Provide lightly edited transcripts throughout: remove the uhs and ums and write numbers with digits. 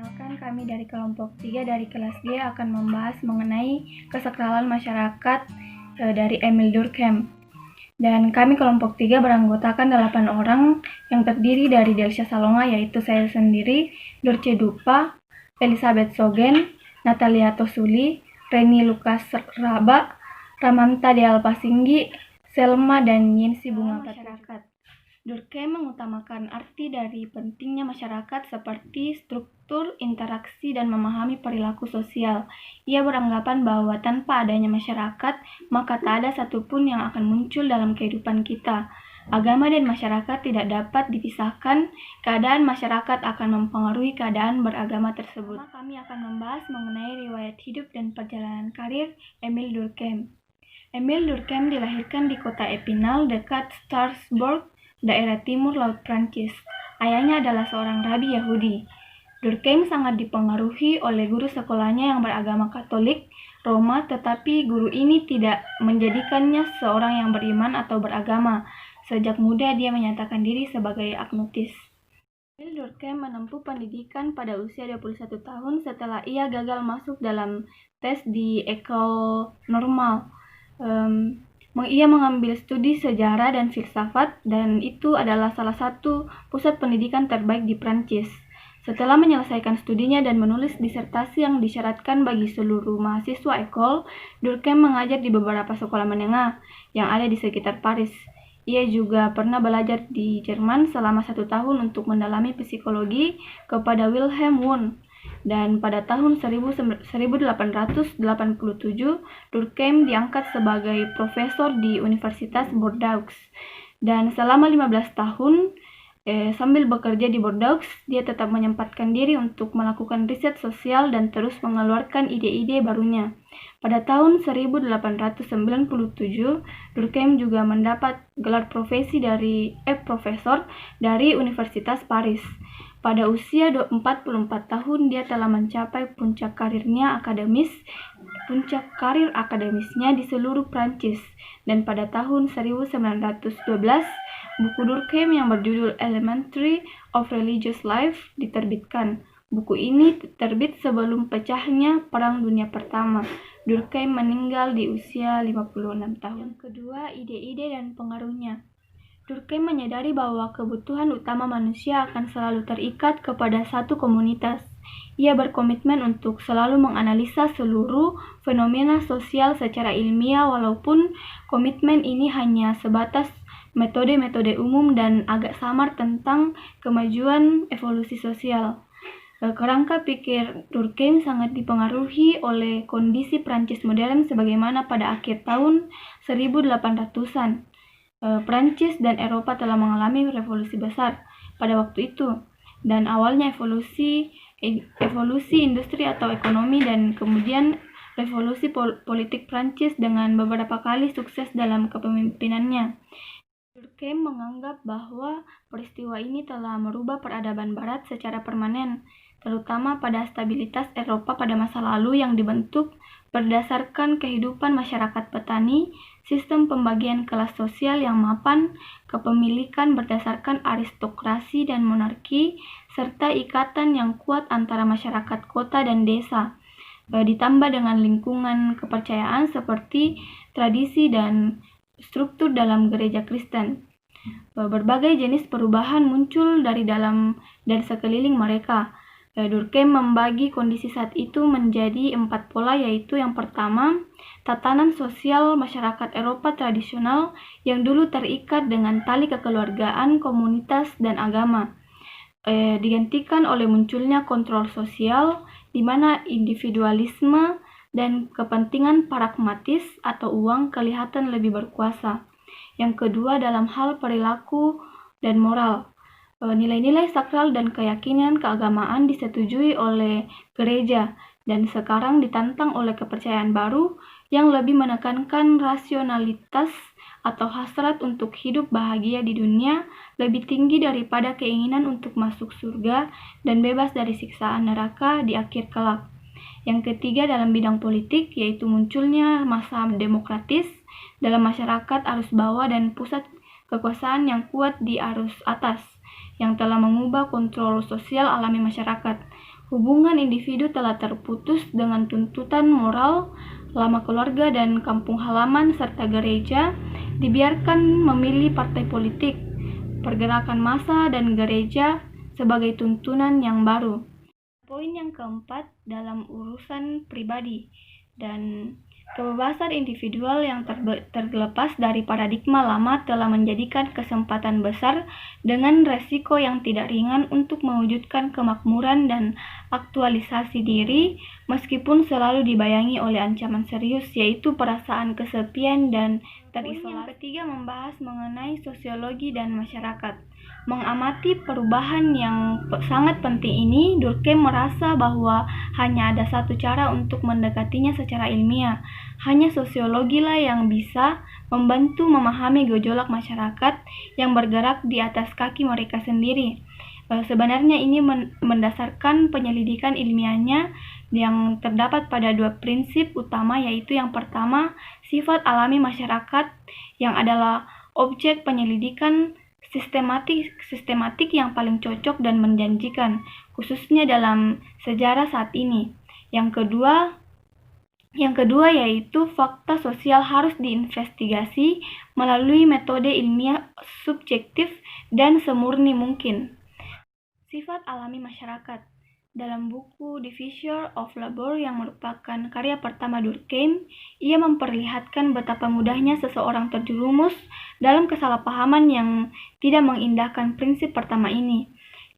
Perkenalkan, kami dari kelompok 3 dari kelas G akan membahas mengenai kesakralan masyarakat dari Emile Durkheim. Dan kami kelompok 3 beranggotakan 8 orang yang terdiri dari Delcia Salonga, yaitu saya sendiri, Dorce Dupa, Elizabeth Sogen, Natalia Tosuli, Reni Lukas Raba, Ramanta Dealpasinggi, Selma, dan Yensi Bunga Masyarakat. Durkheim mengutamakan arti dari pentingnya masyarakat seperti struktur, interaksi, dan memahami perilaku sosial. Ia beranggapan bahwa tanpa adanya masyarakat, maka tak ada satupun yang akan muncul dalam kehidupan kita. Agama dan masyarakat tidak dapat dipisahkan, keadaan masyarakat akan mempengaruhi keadaan beragama tersebut. Kami akan membahas mengenai riwayat hidup dan perjalanan karir Emile Durkheim. Emile Durkheim dilahirkan di kota Epinal dekat Strasbourg, daerah timur laut Prancis. Ayahnya adalah seorang rabi Yahudi. Durkheim sangat dipengaruhi oleh guru sekolahnya yang beragama Katolik Roma, tetapi guru ini tidak menjadikannya seorang yang beriman atau beragama. Sejak muda dia menyatakan diri sebagai agnostis. Emile Durkheim menempuh pendidikan pada usia 21 tahun setelah ia gagal masuk dalam tes di École Normale. Ia mengambil studi sejarah dan filsafat, dan itu adalah salah satu pusat pendidikan terbaik di Prancis. Setelah menyelesaikan studinya dan menulis disertasi yang disyaratkan bagi seluruh mahasiswa ekol, Durkheim mengajar di beberapa sekolah menengah yang ada di sekitar Paris. Ia juga pernah belajar di Jerman selama 1 tahun untuk mendalami psikologi kepada Wilhelm Wundt. Dan pada tahun 1887, Durkheim diangkat sebagai profesor di Universitas Bordeaux. Dan selama 15 tahun, sambil bekerja di Bordeaux, dia tetap menyempatkan diri untuk melakukan riset sosial dan terus mengeluarkan ide-ide barunya. Pada tahun 1897, Durkheim juga mendapat gelar profesor dari Universitas Paris. Pada usia 44 tahun, dia telah mencapai puncak karir akademisnya di seluruh Prancis. Dan pada tahun 1912, buku Durkheim yang berjudul Elementary of Religious Life diterbitkan. Buku ini terbit sebelum pecahnya Perang Dunia Pertama. Durkheim meninggal di usia 56 tahun. Kedua, ide-ide dan pengaruhnya. Durkheim menyadari bahwa kebutuhan utama manusia akan selalu terikat kepada satu komunitas. Ia berkomitmen untuk selalu menganalisa seluruh fenomena sosial secara ilmiah, walaupun komitmen ini hanya sebatas metode-metode umum dan agak samar tentang kemajuan evolusi sosial. Kerangka pikir Durkheim sangat dipengaruhi oleh kondisi Prancis modern sebagaimana pada akhir tahun 1800-an. Prancis dan Eropa telah mengalami revolusi besar pada waktu itu, dan awalnya evolusi industri atau ekonomi, dan kemudian revolusi politik Prancis dengan beberapa kali sukses dalam kepemimpinannya. Durkheim menganggap bahwa peristiwa ini telah merubah peradaban Barat secara permanen, terutama pada stabilitas Eropa pada masa lalu yang dibentuk berdasarkan kehidupan masyarakat petani, sistem pembagian kelas sosial yang mapan, kepemilikan berdasarkan aristokrasi dan monarki, serta ikatan yang kuat antara masyarakat kota dan desa, ditambah dengan lingkungan kepercayaan seperti tradisi dan struktur dalam gereja Kristen. Berbagai jenis perubahan muncul dari dalam dan sekeliling mereka. Durkheim membagi kondisi saat itu menjadi 4 pola, yaitu yang pertama, tatanan sosial masyarakat Eropa tradisional yang dulu terikat dengan tali kekeluargaan, komunitas, dan agama, digantikan oleh munculnya kontrol sosial, di mana individualisme dan kepentingan pragmatis atau uang kelihatan lebih berkuasa. Yang kedua, dalam hal perilaku dan moral, nilai-nilai sakral dan keyakinan keagamaan disetujui oleh gereja dan sekarang ditantang oleh kepercayaan baru yang lebih menekankan rasionalitas atau hasrat untuk hidup bahagia di dunia lebih tinggi daripada keinginan untuk masuk surga dan bebas dari siksaan neraka di akhir kelak. Yang ketiga, dalam bidang politik, yaitu munculnya masa demokratis dalam masyarakat arus bawah dan pusat kekuasaan yang kuat di arus atas, yang telah mengubah kontrol sosial alami masyarakat. hubungan individu telah terputus dengan tuntutan moral, lama keluarga dan kampung halaman serta gereja dibiarkan memilih partai politik, pergerakan massa dan gereja sebagai tuntunan yang baru. Poin yang keempat dalam urusan pribadi dan kebebasan individual yang terlepas dari paradigma lama telah menjadikan kesempatan besar dengan resiko yang tidak ringan untuk mewujudkan kemakmuran dan aktualisasi diri, meskipun selalu dibayangi oleh ancaman serius, yaitu perasaan kesepian dan terisolasi. Poin yang ketiga membahas mengenai sosiologi dan masyarakat. Mengamati perubahan yang sangat penting ini, Durkheim merasa bahwa hanya ada satu cara untuk mendekatinya secara ilmiah. Hanya sosiologi lah yang bisa membantu memahami gejolak masyarakat yang bergerak di atas kaki mereka sendiri. Sebenarnya ini mendasarkan penyelidikan ilmiahnya yang terdapat pada dua prinsip utama, yaitu yang pertama, sifat alami masyarakat yang adalah objek penyelidikan sistematik yang paling cocok dan menjanjikan, khususnya dalam sejarah saat ini. Yang kedua yaitu fakta sosial harus diinvestigasi melalui metode ilmiah subjektif dan semurni mungkin. Sifat alami masyarakat. Dalam buku The Fissure of Labor yang merupakan karya pertama Durkheim, ia memperlihatkan betapa mudahnya seseorang terjerumus dalam kesalahpahaman yang tidak mengindahkan prinsip pertama ini.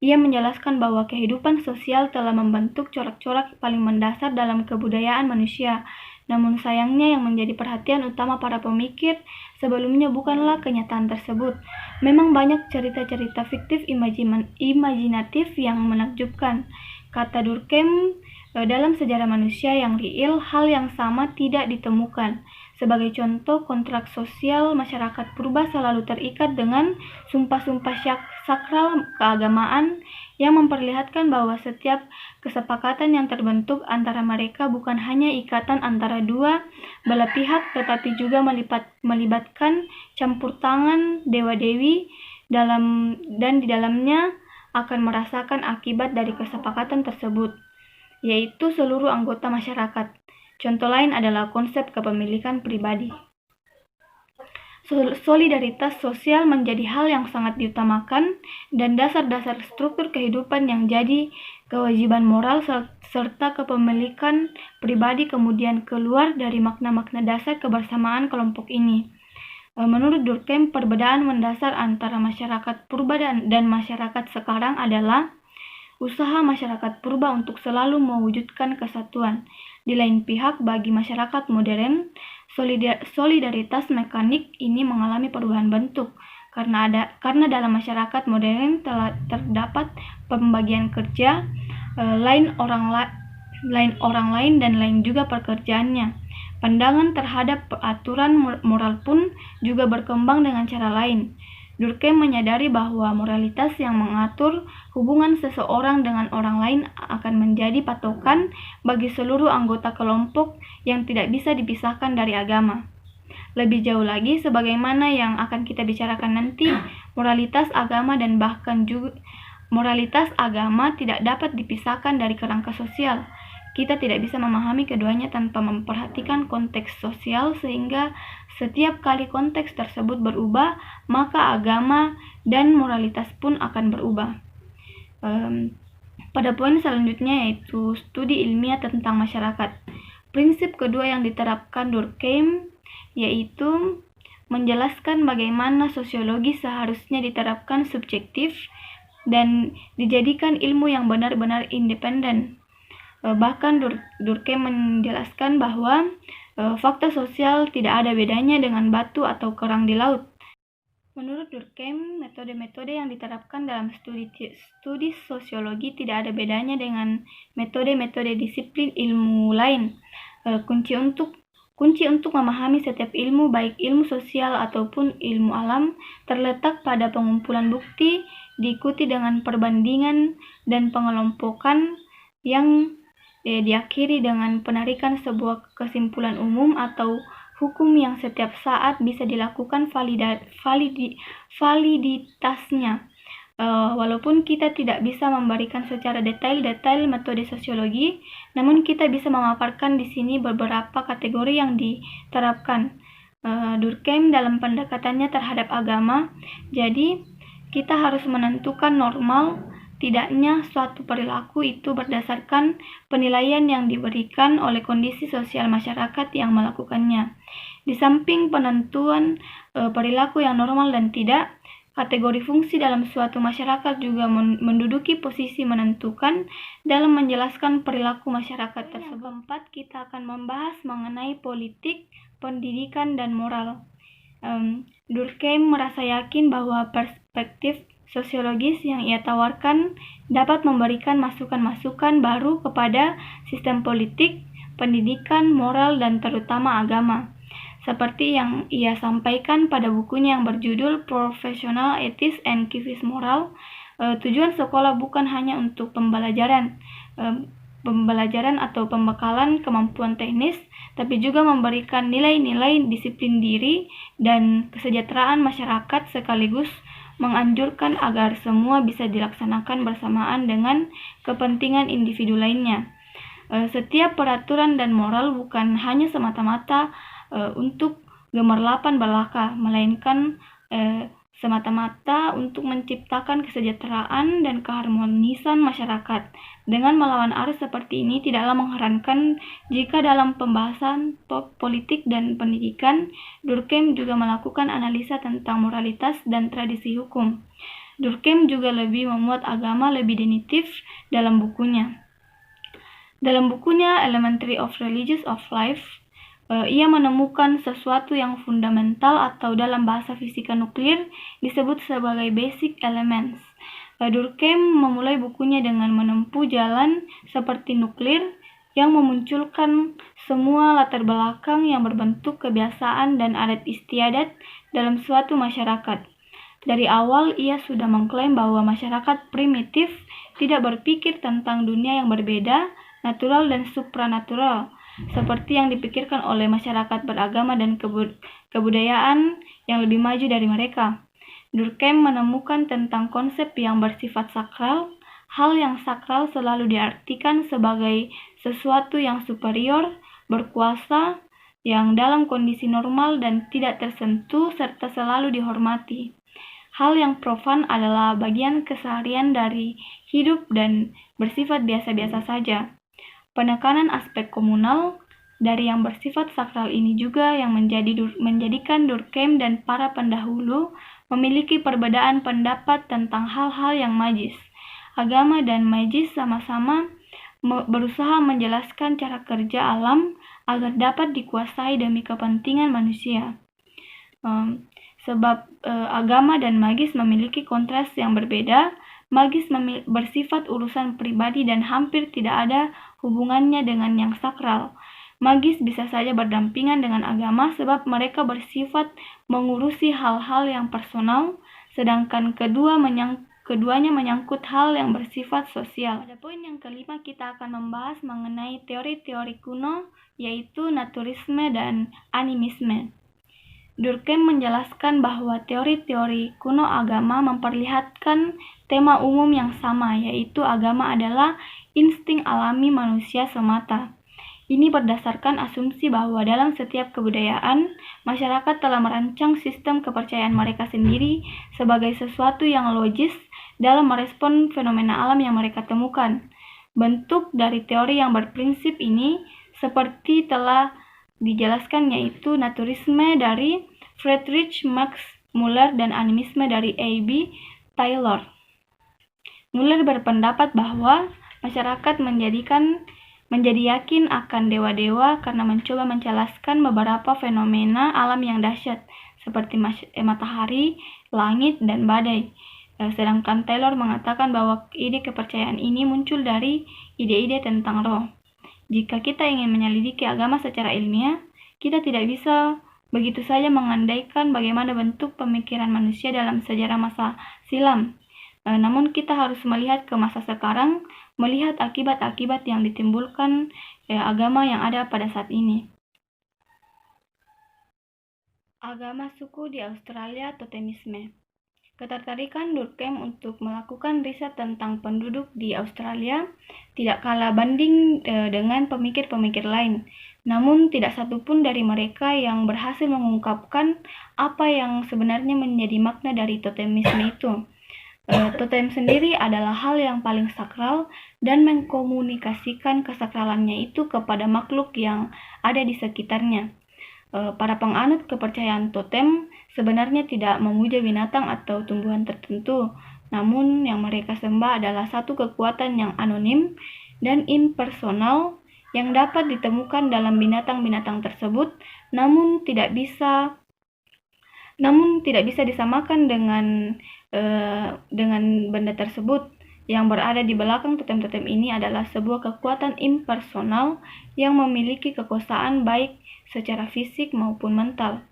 Ia menjelaskan bahwa kehidupan sosial telah membentuk corak-corak paling mendasar dalam kebudayaan manusia. Namun sayangnya yang menjadi perhatian utama para pemikir sebelumnya bukanlah kenyataan tersebut. Memang banyak cerita-cerita fiktif imajinatif yang menakjubkan. Kata Durkheim, dalam sejarah manusia yang real, hal yang sama tidak ditemukan. Sebagai contoh, kontrak sosial masyarakat purba selalu terikat dengan sumpah-sumpah sakral keagamaan yang memperlihatkan bahwa setiap kesepakatan yang terbentuk antara mereka bukan hanya ikatan antara dua belah pihak, tetapi juga melibatkan campur tangan dewa-dewi dan di dalamnya akan merasakan akibat dari kesepakatan tersebut, yaitu seluruh anggota masyarakat. Contoh lain adalah konsep kepemilikan pribadi. Solidaritas sosial menjadi hal yang sangat diutamakan dan dasar-dasar struktur kehidupan yang jadi kewajiban moral serta kepemilikan pribadi kemudian keluar dari makna-makna dasar kebersamaan kelompok ini. Menurut Durkheim, perbedaan mendasar antara masyarakat purba dan masyarakat sekarang adalah usaha masyarakat purba untuk selalu mewujudkan kesatuan. Di lain pihak, bagi masyarakat modern, solidaritas mekanik ini mengalami perubahan bentuk karena dalam masyarakat modern telah terdapat pembagian kerja, lain orang lain dan lain juga pekerjaannya. Pandangan terhadap aturan moral pun juga berkembang dengan cara lain. Durkheim menyadari bahwa moralitas yang mengatur hubungan seseorang dengan orang lain akan menjadi patokan bagi seluruh anggota kelompok yang tidak bisa dipisahkan dari agama. Lebih jauh lagi, sebagaimana yang akan kita bicarakan nanti, moralitas agama dan bahkan juga moralitas agama tidak dapat dipisahkan dari kerangka sosial. Kita tidak bisa memahami keduanya tanpa memperhatikan konteks sosial, sehingga setiap kali konteks tersebut berubah, maka agama dan moralitas pun akan berubah. Pada poin selanjutnya yaitu studi ilmiah tentang masyarakat. Prinsip kedua yang diterapkan Durkheim yaitu menjelaskan bagaimana sosiologi seharusnya diterapkan subjektif dan dijadikan ilmu yang benar-benar independen. Bahkan Durkheim menjelaskan bahwa fakta sosial tidak ada bedanya dengan batu atau kerang di laut. Menurut Durkheim, metode-metode yang diterapkan dalam studi sosiologi tidak ada bedanya dengan metode-metode disiplin ilmu lain. Kunci untuk memahami setiap ilmu, baik ilmu sosial ataupun ilmu alam, terletak pada pengumpulan bukti, diikuti dengan perbandingan dan pengelompokan yang diakhiri dengan penarikan sebuah kesimpulan umum atau hukum yang setiap saat bisa dilakukan validitasnya. Walaupun kita tidak bisa memberikan secara detail metode sosiologi, namun kita bisa memaparkan di sini beberapa kategori yang diterapkan Durkheim dalam pendekatannya terhadap agama. Jadi, kita harus menentukan normal tidaknya suatu perilaku itu berdasarkan penilaian yang diberikan oleh kondisi sosial masyarakat yang melakukannya. Di samping penentuan perilaku yang normal dan tidak, kategori fungsi dalam suatu masyarakat juga menduduki posisi menentukan dalam menjelaskan perilaku masyarakat tersebut. Yang keempat, kita akan membahas mengenai politik, pendidikan, dan moral. Durkheim merasa yakin bahwa perspektif sosiologis yang ia tawarkan dapat memberikan masukan-masukan baru kepada sistem politik, pendidikan, moral, dan terutama agama. Seperti yang ia sampaikan pada bukunya yang berjudul Professional Ethics and Civic Moral, tujuan sekolah bukan hanya untuk pembelajaran atau pembekalan kemampuan teknis, tapi juga memberikan nilai-nilai disiplin diri dan kesejahteraan masyarakat sekaligus menganjurkan agar semua bisa dilaksanakan bersamaan dengan kepentingan individu lainnya. Setiap peraturan dan moral bukan hanya semata-mata untuk gemerlapan belaka, melainkan semata-mata untuk menciptakan kesejahteraan dan keharmonisan masyarakat. Dengan melawan arus seperti ini, tidaklah mengherankan jika dalam pembahasan politik dan pendidikan, Durkheim juga melakukan analisa tentang moralitas dan tradisi hukum. Durkheim juga lebih memuat agama lebih definitif dalam bukunya. Dalam bukunya Elementary of Religious of Life, ia menemukan sesuatu yang fundamental atau dalam bahasa fisika nuklir disebut sebagai basic elements. Durkheim memulai bukunya dengan menempuh jalan seperti nuklir yang memunculkan semua latar belakang yang berbentuk kebiasaan dan adat istiadat dalam suatu masyarakat. Dari awal ia sudah mengklaim bahwa masyarakat primitif tidak berpikir tentang dunia yang berbeda, natural dan supranatural, seperti yang dipikirkan oleh masyarakat beragama dan kebudayaan yang lebih maju dari mereka. Durkheim menemukan tentang konsep yang bersifat sakral. Hal yang sakral selalu diartikan sebagai sesuatu yang superior, berkuasa, yang dalam kondisi normal dan tidak tersentuh serta selalu dihormati. Hal yang profan adalah bagian keseharian dari hidup dan bersifat biasa-biasa saja. Penekanan aspek komunal dari yang bersifat sakral ini juga yang menjadikan Durkheim dan para pendahulu memiliki perbedaan pendapat tentang hal-hal yang magis. Agama dan magis sama-sama berusaha menjelaskan cara kerja alam agar dapat dikuasai demi kepentingan manusia. Sebab agama dan magis memiliki kontras yang berbeda. Magis bersifat urusan pribadi dan hampir tidak ada hubungannya dengan yang sakral. Magis bisa saja berdampingan dengan agama sebab mereka bersifat mengurusi hal-hal yang personal, sedangkan keduanya menyangkut hal yang bersifat sosial. Pada poin yang kelima, kita akan membahas mengenai teori-teori kuno, yaitu naturisme dan animisme. Durkheim menjelaskan bahwa teori-teori kuno agama memperlihatkan tema umum yang sama, yaitu agama adalah insting alami manusia semata. Ini berdasarkan asumsi bahwa dalam setiap kebudayaan, masyarakat telah merancang sistem kepercayaan mereka sendiri sebagai sesuatu yang logis dalam merespon fenomena alam yang mereka temukan. Bentuk dari teori yang berprinsip ini seperti telah dijelaskan, yaitu naturisme dari Friedrich Max Müller dan animisme dari A.B. Taylor. Müller berpendapat bahwa masyarakat menjadi yakin akan dewa-dewa karena mencoba menjelaskan beberapa fenomena alam yang dahsyat seperti matahari, langit, dan badai. Sedangkan Taylor mengatakan bahwa ide kepercayaan ini muncul dari ide-ide tentang roh. Jika kita ingin menyelidiki agama secara ilmiah, kita tidak bisa begitu saja mengandaikan bagaimana bentuk pemikiran manusia dalam sejarah masa silam. Namun kita harus melihat ke masa sekarang, melihat akibat-akibat yang ditimbulkan agama yang ada pada saat ini. Agama suku di Australia, totemisme. Ketertarikan Durkheim untuk melakukan riset tentang penduduk di Australia tidak kalah banding dengan pemikir-pemikir lain. Namun tidak satupun dari mereka yang berhasil mengungkapkan apa yang sebenarnya menjadi makna dari totemisme itu. Totem sendiri adalah hal yang paling sakral dan mengkomunikasikan kesakralannya itu kepada makhluk yang ada di sekitarnya. Para penganut kepercayaan totem sebenarnya tidak memuja binatang atau tumbuhan tertentu, namun yang mereka sembah adalah satu kekuatan yang anonim dan impersonal yang dapat ditemukan dalam binatang-binatang tersebut, namun tidak bisa disamakan dengan benda tersebut. Yang berada di belakang totem-totem ini adalah sebuah kekuatan impersonal yang memiliki kekuasaan baik secara fisik maupun mental.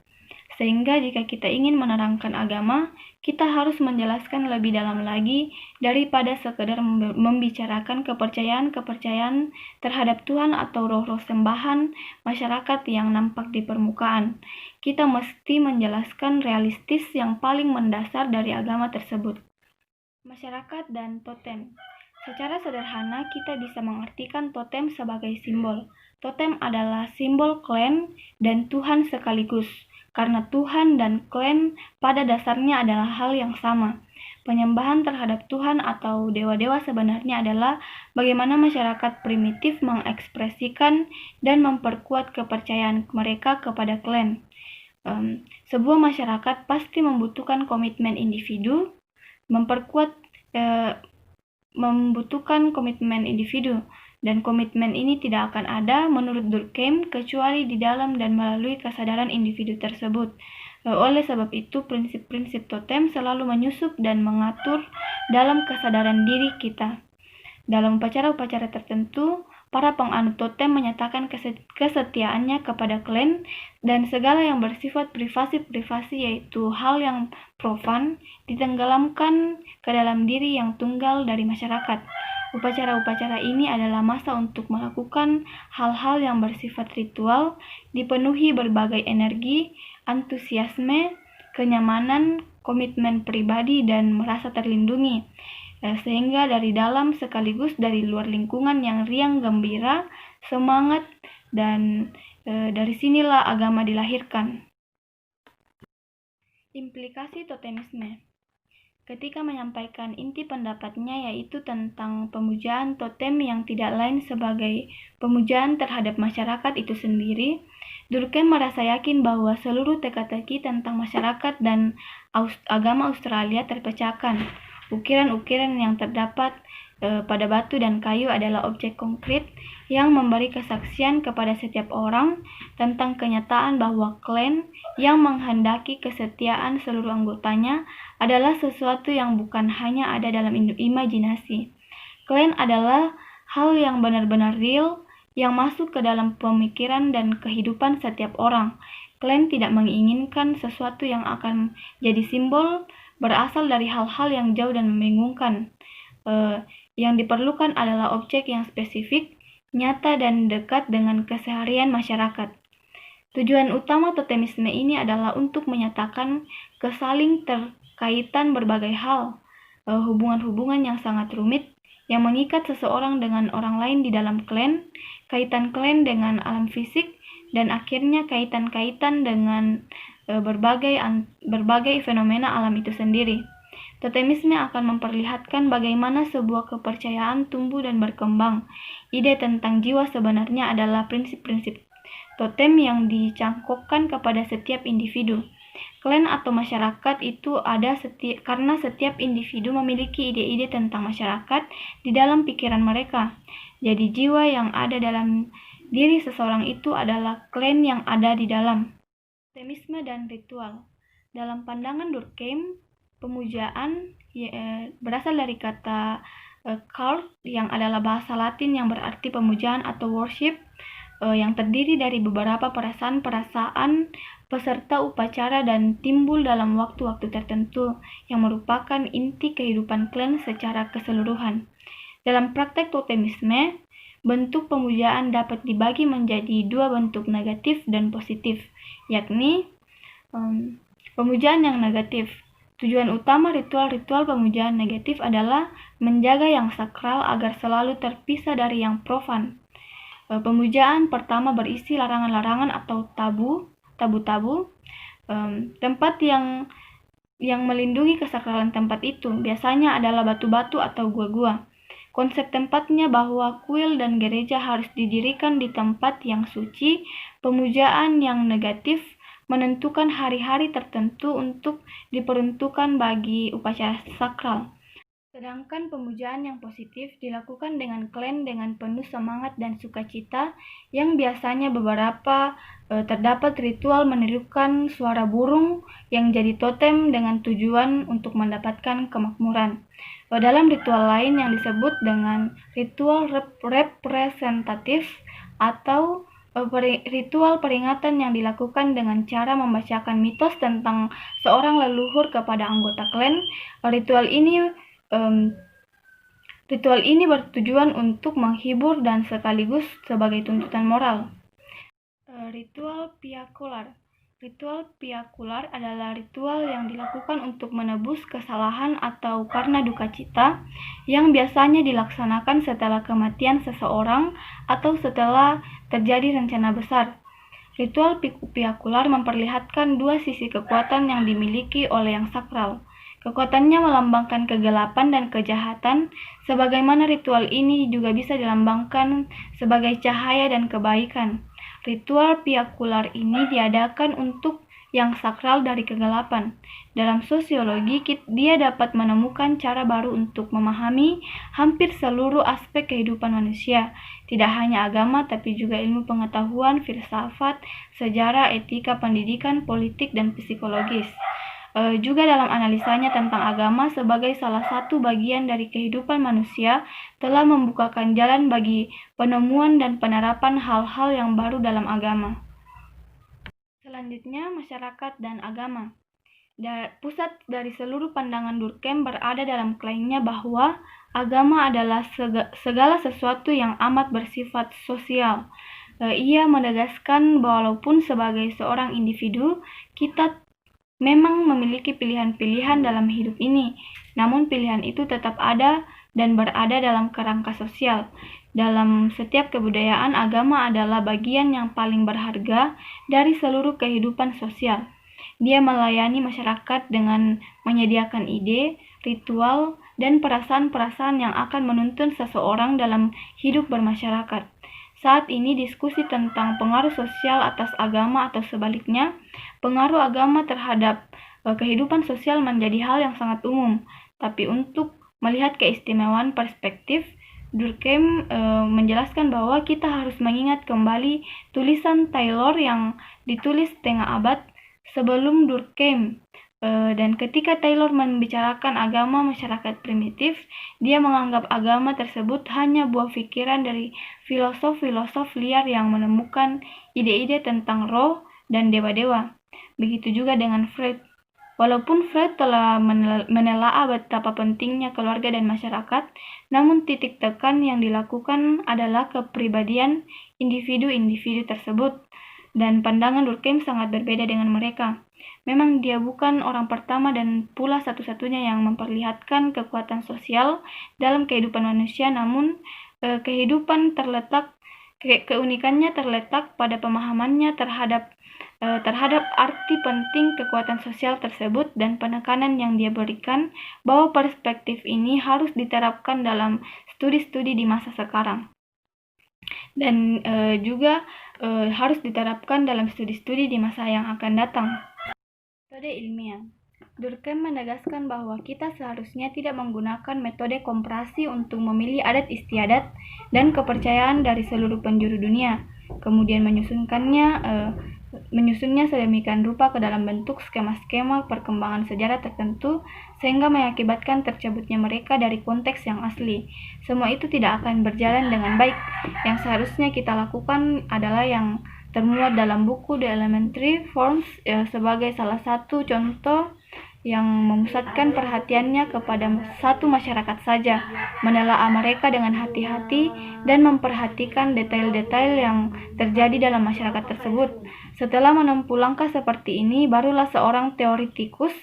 Sehingga jika kita ingin menerangkan agama, kita harus menjelaskan lebih dalam lagi daripada sekedar membicarakan kepercayaan-kepercayaan terhadap Tuhan atau roh-roh sembahan masyarakat yang nampak di permukaan. Kita mesti menjelaskan realistis yang paling mendasar dari agama tersebut. Masyarakat dan totem. Secara sederhana, kita bisa mengartikan totem sebagai simbol. Totem adalah simbol klan dan Tuhan sekaligus, karena Tuhan dan klan pada dasarnya adalah hal yang sama. Penyembahan terhadap Tuhan atau dewa-dewa sebenarnya adalah bagaimana masyarakat primitif mengekspresikan dan memperkuat kepercayaan mereka kepada klan. Sebuah masyarakat pasti membutuhkan komitmen individu, membutuhkan komitmen individu, dan komitmen ini tidak akan ada menurut Durkheim kecuali di dalam dan melalui kesadaran individu tersebut. Oleh sebab itu, prinsip-prinsip totem selalu menyusup dan mengatur dalam kesadaran diri kita. Dalam upacara-upacara tertentu, para penganut totem menyatakan kesetiaannya kepada klan dan segala yang bersifat privasi, yaitu hal yang profan, ditenggelamkan ke dalam diri yang tunggal dari masyarakat. Upacara-upacara ini adalah masa untuk melakukan hal-hal yang bersifat ritual, dipenuhi berbagai energi, antusiasme, kenyamanan, komitmen pribadi, dan merasa terlindungi. Sehingga dari dalam sekaligus dari luar lingkungan yang riang gembira, semangat, dan dari sinilah agama dilahirkan. Implikasi totemisme. Ketika menyampaikan inti pendapatnya, yaitu tentang pemujaan totem yang tidak lain sebagai pemujaan terhadap masyarakat itu sendiri, Durkheim merasa yakin bahwa seluruh teka-teki tentang masyarakat dan agama Australia terpecahkan. Ukiran-ukiran yang terdapat pada batu dan kayu adalah objek konkret yang memberi kesaksian kepada setiap orang tentang kenyataan bahwa klan yang menghendaki kesetiaan seluruh anggotanya adalah sesuatu yang bukan hanya ada dalam imajinasi. Klan adalah hal yang benar-benar real yang masuk ke dalam pemikiran dan kehidupan setiap orang. Klan tidak menginginkan sesuatu yang akan jadi simbol berasal dari hal-hal yang jauh dan membingungkan. Yang diperlukan adalah objek yang spesifik, nyata, dan dekat dengan keseharian masyarakat. Tujuan utama totemisme ini adalah untuk menyatakan kesaling terkaitan berbagai hal, hubungan-hubungan yang sangat rumit yang mengikat seseorang dengan orang lain di dalam klan, kaitan klan dengan alam fisik, dan akhirnya kaitan-kaitan dengan berbagai fenomena alam itu sendiri. Totemisme akan memperlihatkan bagaimana sebuah kepercayaan tumbuh dan berkembang. Ide tentang jiwa sebenarnya adalah prinsip-prinsip totem yang dicangkokkan kepada setiap individu. Klan atau masyarakat itu ada karena setiap individu memiliki ide-ide tentang masyarakat di dalam pikiran mereka. Jadi jiwa yang ada dalam diri seseorang itu adalah klan yang ada di dalam. Totemisme dan ritual. Dalam pandangan Durkheim, pemujaan berasal dari kata cult yang adalah bahasa Latin yang berarti pemujaan atau worship, yang terdiri dari beberapa perasaan-perasaan peserta upacara dan timbul dalam waktu-waktu tertentu yang merupakan inti kehidupan klan secara keseluruhan. Dalam praktek totemisme, bentuk pemujaan dapat dibagi menjadi dua bentuk, negatif dan positif, yakni pemujaan yang negatif. Tujuan utama ritual-ritual pemujaan negatif adalah menjaga yang sakral agar selalu terpisah dari yang profan. Pemujaan pertama berisi larangan-larangan atau tabu-tabu, tempat yang melindungi kesakralan tempat itu biasanya adalah batu-batu atau gua-gua. Konsep tempatnya bahwa kuil dan gereja harus didirikan di tempat yang suci. Pemujaan yang negatif menentukan hari-hari tertentu untuk diperuntukkan bagi upacara sakral. Sedangkan pemujaan yang positif dilakukan dengan klan dengan penuh semangat dan sukacita, yang biasanya terdapat ritual menirukan suara burung yang jadi totem dengan tujuan untuk mendapatkan kemakmuran. Dalam ritual lain yang disebut dengan ritual representatif atau ritual peringatan yang dilakukan dengan cara membacakan mitos tentang seorang leluhur kepada anggota klan. Ritual ini bertujuan untuk menghibur dan sekaligus sebagai tuntutan moral. Ritual piakular. Ritual piakular adalah ritual yang dilakukan untuk menebus kesalahan atau karena duka cita, yang biasanya dilaksanakan setelah kematian seseorang atau setelah terjadi rencana besar. Ritual piakular memperlihatkan dua sisi kekuatan yang dimiliki oleh yang sakral. Kekuatannya melambangkan kegelapan dan kejahatan, sebagaimana ritual ini juga bisa dilambangkan sebagai cahaya dan kebaikan. Ritual piakular ini diadakan untuk yang sakral dari kegelapan. Dalam sosiologi, dia dapat menemukan cara baru untuk memahami hampir seluruh aspek kehidupan manusia, tidak hanya agama tapi juga ilmu pengetahuan, filsafat, sejarah, etika, pendidikan, politik, dan psikologis. Juga dalam analisanya tentang agama sebagai salah satu bagian dari kehidupan manusia telah membukakan jalan bagi penemuan dan penerapan hal-hal yang baru dalam agama. Selanjutnya, masyarakat dan agama. Pusat dari seluruh pandangan Durkheim berada dalam klaimnya bahwa agama adalah segala sesuatu yang amat bersifat sosial. Ia menegaskan walaupun sebagai seorang individu, kita memang memiliki pilihan-pilihan dalam hidup ini, namun pilihan itu tetap ada dan berada dalam kerangka sosial. Dalam setiap kebudayaan, agama adalah bagian yang paling berharga dari seluruh kehidupan sosial. Dia melayani masyarakat dengan menyediakan ide, ritual, dan perasaan-perasaan yang akan menuntun seseorang dalam hidup bermasyarakat. Saat ini diskusi tentang pengaruh sosial atas agama atau sebaliknya, pengaruh agama terhadap kehidupan sosial menjadi hal yang sangat umum. Tapi untuk melihat keistimewaan perspektif, Durkheim menjelaskan bahwa kita harus mengingat kembali tulisan Taylor yang ditulis setengah abad sebelum Durkheim. Dan ketika Taylor membicarakan agama masyarakat primitif, dia menganggap agama tersebut hanya buah pikiran dari filosof-filosof liar yang menemukan ide-ide tentang roh dan dewa-dewa. Begitu juga dengan Freud. Walaupun Freud telah menelaah betapa pentingnya keluarga dan masyarakat, namun titik tekan yang dilakukan adalah kepribadian individu-individu tersebut, dan pandangan Durkheim sangat berbeda dengan mereka. Memang dia bukan orang pertama dan pula satu-satunya yang memperlihatkan kekuatan sosial dalam kehidupan manusia, namun keunikannya terletak pada pemahamannya terhadap arti penting kekuatan sosial tersebut dan penekanan yang dia berikan bahwa perspektif ini harus diterapkan dalam studi-studi di masa sekarang dan juga harus diterapkan dalam studi-studi di masa yang akan datang. Metode ilmiah. Durkheim menegaskan bahwa kita seharusnya tidak menggunakan metode komparasi untuk memilih adat istiadat dan kepercayaan dari seluruh penjuru dunia, kemudian menyusunnya sedemikian rupa ke dalam bentuk skema-skema perkembangan sejarah tertentu sehingga mengakibatkan tercabutnya mereka dari konteks yang asli. Semua itu tidak akan berjalan dengan baik. Yang seharusnya kita lakukan adalah yang termuat dalam buku The Elementary Forms sebagai salah satu contoh yang memusatkan perhatiannya kepada satu masyarakat saja, menelaah mereka dengan hati-hati dan memperhatikan detail-detail yang terjadi dalam masyarakat tersebut. Setelah menempuh langkah seperti ini, barulah seorang teoretikus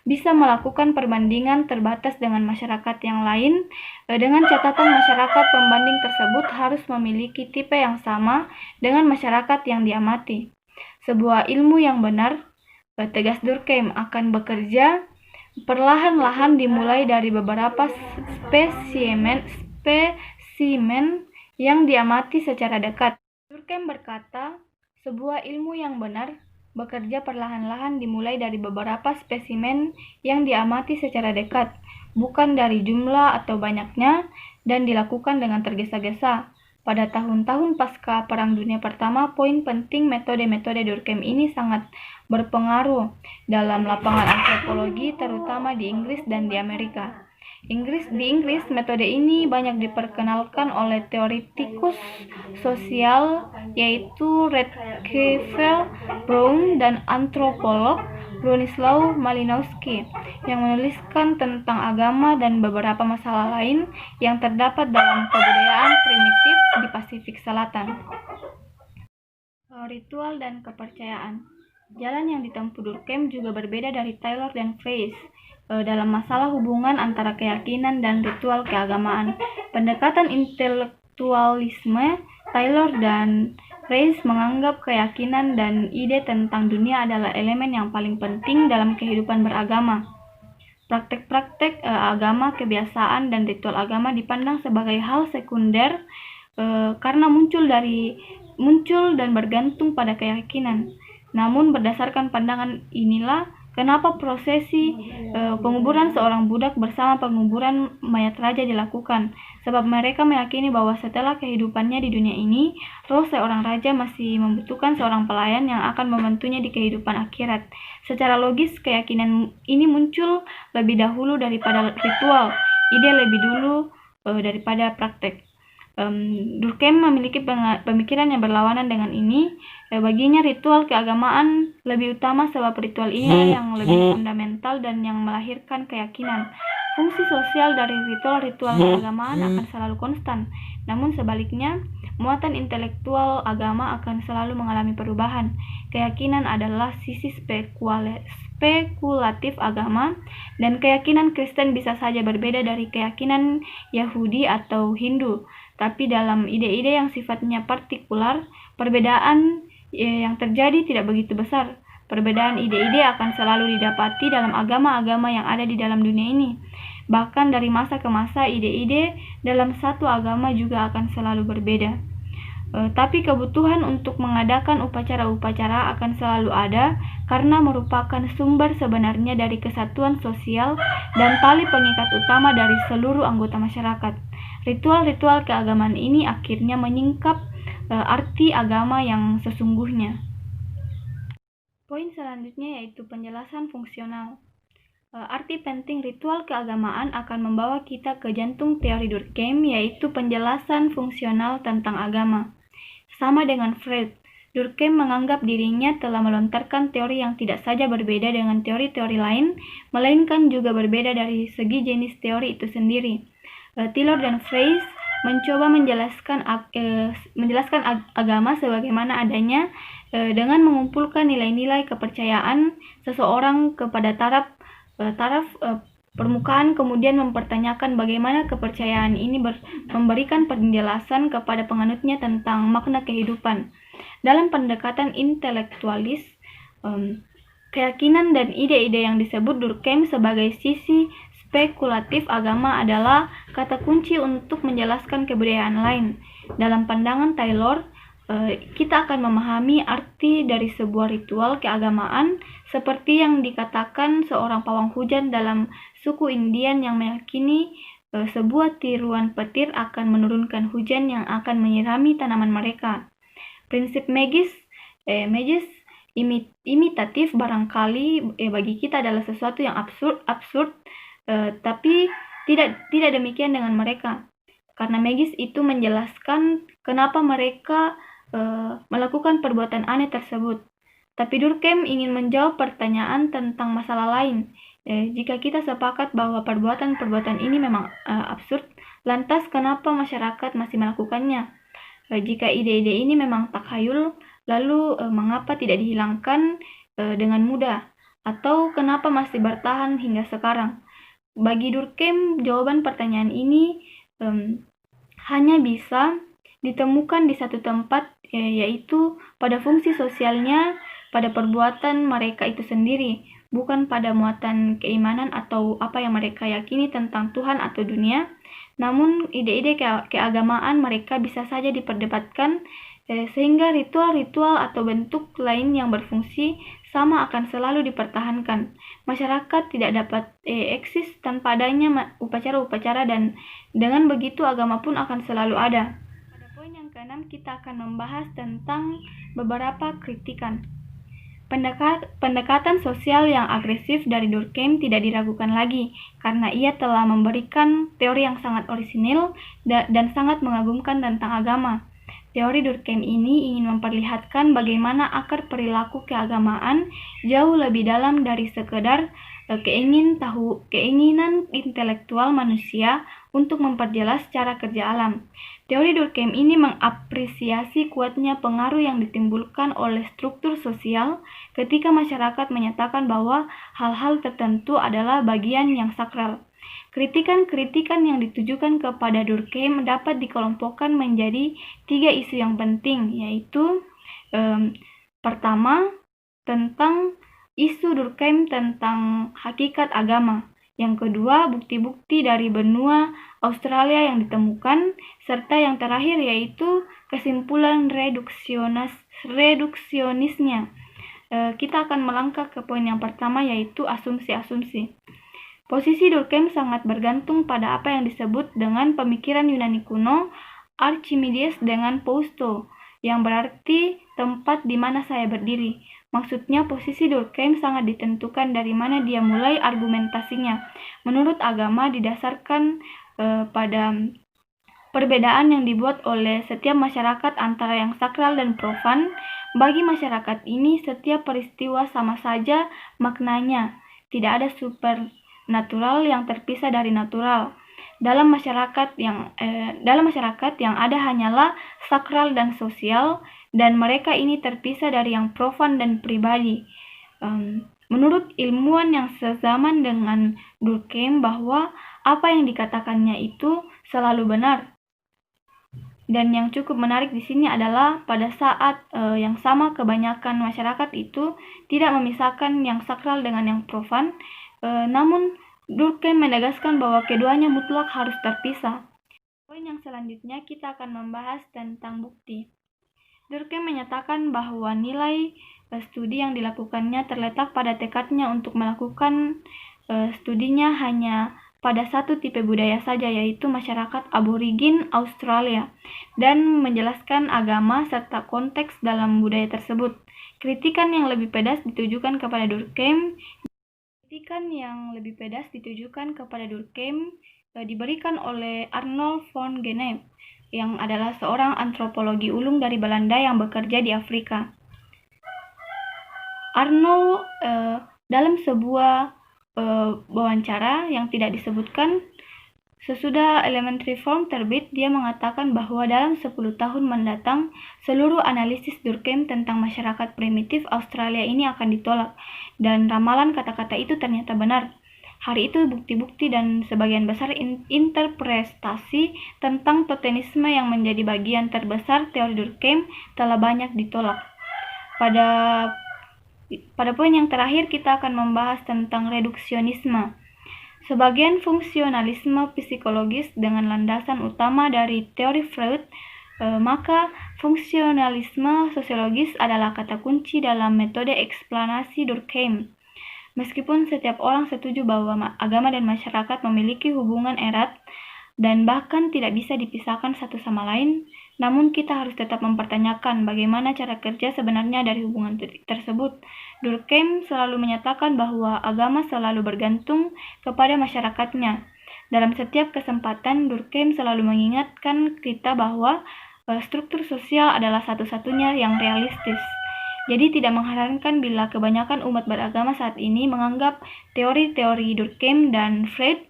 bisa melakukan perbandingan terbatas dengan masyarakat yang lain, dengan catatan masyarakat pembanding tersebut harus memiliki tipe yang sama dengan masyarakat yang diamati. Sebuah ilmu yang benar, tegas Durkheim, akan bekerja perlahan-lahan dimulai dari beberapa spesimen yang diamati secara dekat. Durkheim berkata, sebuah ilmu yang benar bekerja perlahan-lahan dimulai dari beberapa spesimen yang diamati secara dekat, bukan dari jumlah atau banyaknya, dan dilakukan dengan tergesa-gesa. Pada tahun-tahun pasca Perang Dunia Pertama, poin penting metode-metode Durkheim ini sangat berpengaruh dalam lapangan antropologi, terutama di Inggris dan di Amerika. Di Inggris, metode ini banyak diperkenalkan oleh teoritikus sosial yaitu Redkefell Brown dan antropolog Bronislaw Malinowski yang menuliskan tentang agama dan beberapa masalah lain yang terdapat dalam kebudayaan primitif di Pasifik Selatan. Ritual dan kepercayaan. Jalan yang ditempuh Durkheim juga berbeda dari Taylor dan Fries dalam masalah hubungan antara keyakinan dan ritual keagamaan. Pendekatan intelektualisme, Taylor dan Fries menganggap keyakinan dan ide tentang dunia adalah elemen yang paling penting dalam kehidupan beragama. Praktek-praktek agama, kebiasaan, dan ritual agama dipandang sebagai hal sekunder karena muncul dan bergantung pada keyakinan. Namun berdasarkan pandangan inilah kenapa prosesi penguburan seorang budak bersama penguburan mayat raja dilakukan, sebab mereka meyakini bahwa setelah kehidupannya di dunia ini, roh seorang raja masih membutuhkan seorang pelayan yang akan membantunya di kehidupan akhirat. Secara logis, keyakinan ini muncul lebih dahulu daripada ritual, ide lebih dulu daripada praktek. Durkheim memiliki pemikiran yang berlawanan dengan ini. Baginya ritual keagamaan lebih utama sebab ritual ini yang lebih fundamental dan yang melahirkan keyakinan. Fungsi sosial dari ritual-ritual keagamaan akan selalu konstan, namun sebaliknya, muatan intelektual agama akan selalu mengalami perubahan. Keyakinan adalah sisi spekulatif agama, dan keyakinan Kristen bisa saja berbeda dari keyakinan Yahudi atau Hindu. Tapi dalam ide-ide yang sifatnya partikular, perbedaan yang terjadi tidak begitu besar. Perbedaan ide-ide akan selalu didapati dalam agama-agama yang ada di dalam dunia ini. Bahkan dari masa ke masa, ide-ide dalam satu agama juga akan selalu berbeda. Tapi kebutuhan untuk mengadakan upacara-upacara akan selalu ada karena merupakan sumber sebenarnya dari kesatuan sosial dan tali pengikat utama dari seluruh anggota masyarakat. Ritual-ritual keagamaan ini akhirnya menyingkap arti agama yang sesungguhnya. Poin selanjutnya yaitu penjelasan fungsional. Arti penting ritual keagamaan akan membawa kita ke jantung teori Durkheim, yaitu penjelasan fungsional tentang agama. Sama dengan Freud, Durkheim menganggap dirinya telah melontarkan teori yang tidak saja berbeda dengan teori-teori lain, melainkan juga berbeda dari segi jenis teori itu sendiri. Taylor dan Fries mencoba menjelaskan agama sebagaimana adanya dengan mengumpulkan nilai-nilai kepercayaan seseorang kepada taraf permukaan, kemudian mempertanyakan bagaimana kepercayaan ini memberikan penjelasan kepada penganutnya tentang makna kehidupan. Dalam pendekatan intelektualis, keyakinan dan ide-ide yang disebut Durkheim sebagai sisi spekulatif agama adalah kata kunci untuk menjelaskan kebudayaan lain. Dalam pandangan Taylor, kita akan memahami arti dari sebuah ritual keagamaan seperti yang dikatakan seorang pawang hujan dalam suku Indian yang meyakini sebuah tiruan petir akan menurunkan hujan yang akan menyirami tanaman mereka. Prinsip magis imitatif barangkali bagi kita adalah sesuatu yang absurd, tapi tidak demikian dengan mereka, karena magis itu menjelaskan kenapa mereka melakukan perbuatan aneh tersebut. Tapi Durkheim ingin menjawab pertanyaan tentang masalah lain. Jika kita sepakat bahwa perbuatan-perbuatan ini memang absurd, lantas kenapa masyarakat masih melakukannya? Jika ide-ide ini memang takhayul, lalu mengapa tidak dihilangkan dengan mudah? Atau kenapa masih bertahan hingga sekarang? Bagi Durkheim, jawaban pertanyaan ini hanya bisa ditemukan di satu tempat, yaitu pada fungsi sosialnya, pada perbuatan mereka itu sendiri, bukan pada muatan keimanan atau apa yang mereka yakini tentang Tuhan atau dunia. Namun ide-ide keagamaan mereka bisa saja diperdebatkan, sehingga ritual-ritual atau bentuk lain yang berfungsi sama akan selalu dipertahankan. Masyarakat tidak dapat eksis tanpa adanya upacara-upacara, dan dengan begitu agama pun akan selalu ada. Pada poin yang keenam, kita akan membahas tentang beberapa kritikan. Pendekatan sosial yang agresif dari Durkheim tidak diragukan lagi, karena ia telah memberikan teori yang sangat orisinil dan sangat mengagumkan tentang agama. Teori Durkheim ini ingin memperlihatkan bagaimana akar perilaku keagamaan jauh lebih dalam dari sekedar keinginan intelektual manusia untuk memperjelas cara kerja alam. Teori Durkheim ini mengapresiasi kuatnya pengaruh yang ditimbulkan oleh struktur sosial ketika masyarakat menyatakan bahwa hal-hal tertentu adalah bagian yang sakral. Kritikan-kritikan yang ditujukan kepada Durkheim dapat dikelompokkan menjadi 3 isu yang penting, yaitu pertama, tentang isu Durkheim tentang hakikat agama. Yang kedua, bukti-bukti dari benua Australia yang ditemukan, serta yang terakhir yaitu kesimpulan reduksionisnya. Kita akan melangkah ke poin yang pertama, yaitu asumsi-asumsi. Posisi Durkheim sangat bergantung pada apa yang disebut dengan pemikiran Yunani kuno Archimedes dengan Pousto, yang berarti tempat di mana saya berdiri. Maksudnya posisi Durkheim sangat ditentukan dari mana dia mulai argumentasinya. Menurut agama didasarkan pada perbedaan yang dibuat oleh setiap masyarakat antara yang sakral dan profan. Bagi masyarakat ini setiap peristiwa sama saja maknanya. Tidak ada supernatural yang terpisah dari natural. Dalam masyarakat yang ada hanyalah sakral dan sosial, dan mereka ini terpisah dari yang profan dan pribadi. Menurut ilmuwan yang sezaman dengan Durkheim, bahwa apa yang dikatakannya itu selalu benar. Dan yang cukup menarik di sini adalah pada saat yang sama kebanyakan masyarakat itu tidak memisahkan yang sakral dengan yang profan, namun Durkheim menegaskan bahwa keduanya mutlak harus terpisah. Poin yang selanjutnya kita akan membahas tentang bukti. Durkheim menyatakan bahwa nilai studi yang dilakukannya terletak pada tekadnya untuk melakukan studinya hanya pada satu tipe budaya saja, yaitu masyarakat aborigin Australia, dan menjelaskan agama serta konteks dalam budaya tersebut. Kritikan yang lebih pedas ditujukan kepada Durkheim diberikan oleh Arnold von Gennep, yang adalah seorang antropologi ulung dari Belanda yang bekerja di Afrika. Arnold dalam sebuah wawancara yang tidak disebutkan, sesudah Elementary Form terbit, dia mengatakan bahwa dalam 10 tahun mendatang, seluruh analisis Durkheim tentang masyarakat primitif Australia ini akan ditolak, dan ramalan kata-kata itu ternyata benar. Hari itu bukti-bukti dan sebagian besar interpretasi tentang totemisme yang menjadi bagian terbesar teori Durkheim telah banyak ditolak. Pada poin yang terakhir kita akan membahas tentang reduksionisme. Sebagian fungsionalisme psikologis dengan landasan utama dari teori Freud, maka fungsionalisme sosiologis adalah kata kunci dalam metode eksplanasi Durkheim. Meskipun setiap orang setuju bahwa agama dan masyarakat memiliki hubungan erat dan bahkan tidak bisa dipisahkan satu sama lain, namun kita harus tetap mempertanyakan bagaimana cara kerja sebenarnya dari hubungan tersebut. Durkheim selalu menyatakan bahwa agama selalu bergantung kepada masyarakatnya. Dalam setiap kesempatan, Durkheim selalu mengingatkan kita bahwa struktur sosial adalah satu-satunya yang realistis. Jadi tidak mengherankan bila kebanyakan umat beragama saat ini menganggap teori-teori Durkheim dan Freud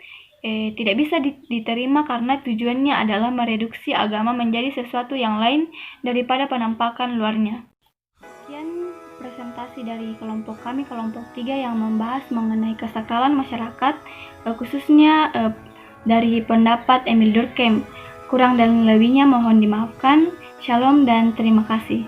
tidak bisa diterima karena tujuannya adalah mereduksi agama menjadi sesuatu yang lain daripada penampakan luarnya. Sekian presentasi presentasi dari kelompok kami, kelompok 3 yang membahas mengenai kesakralan masyarakat, khususnya dari pendapat Emil Durkheim. Kurang dan lebihnya mohon dimaafkan. Shalom dan terima kasih.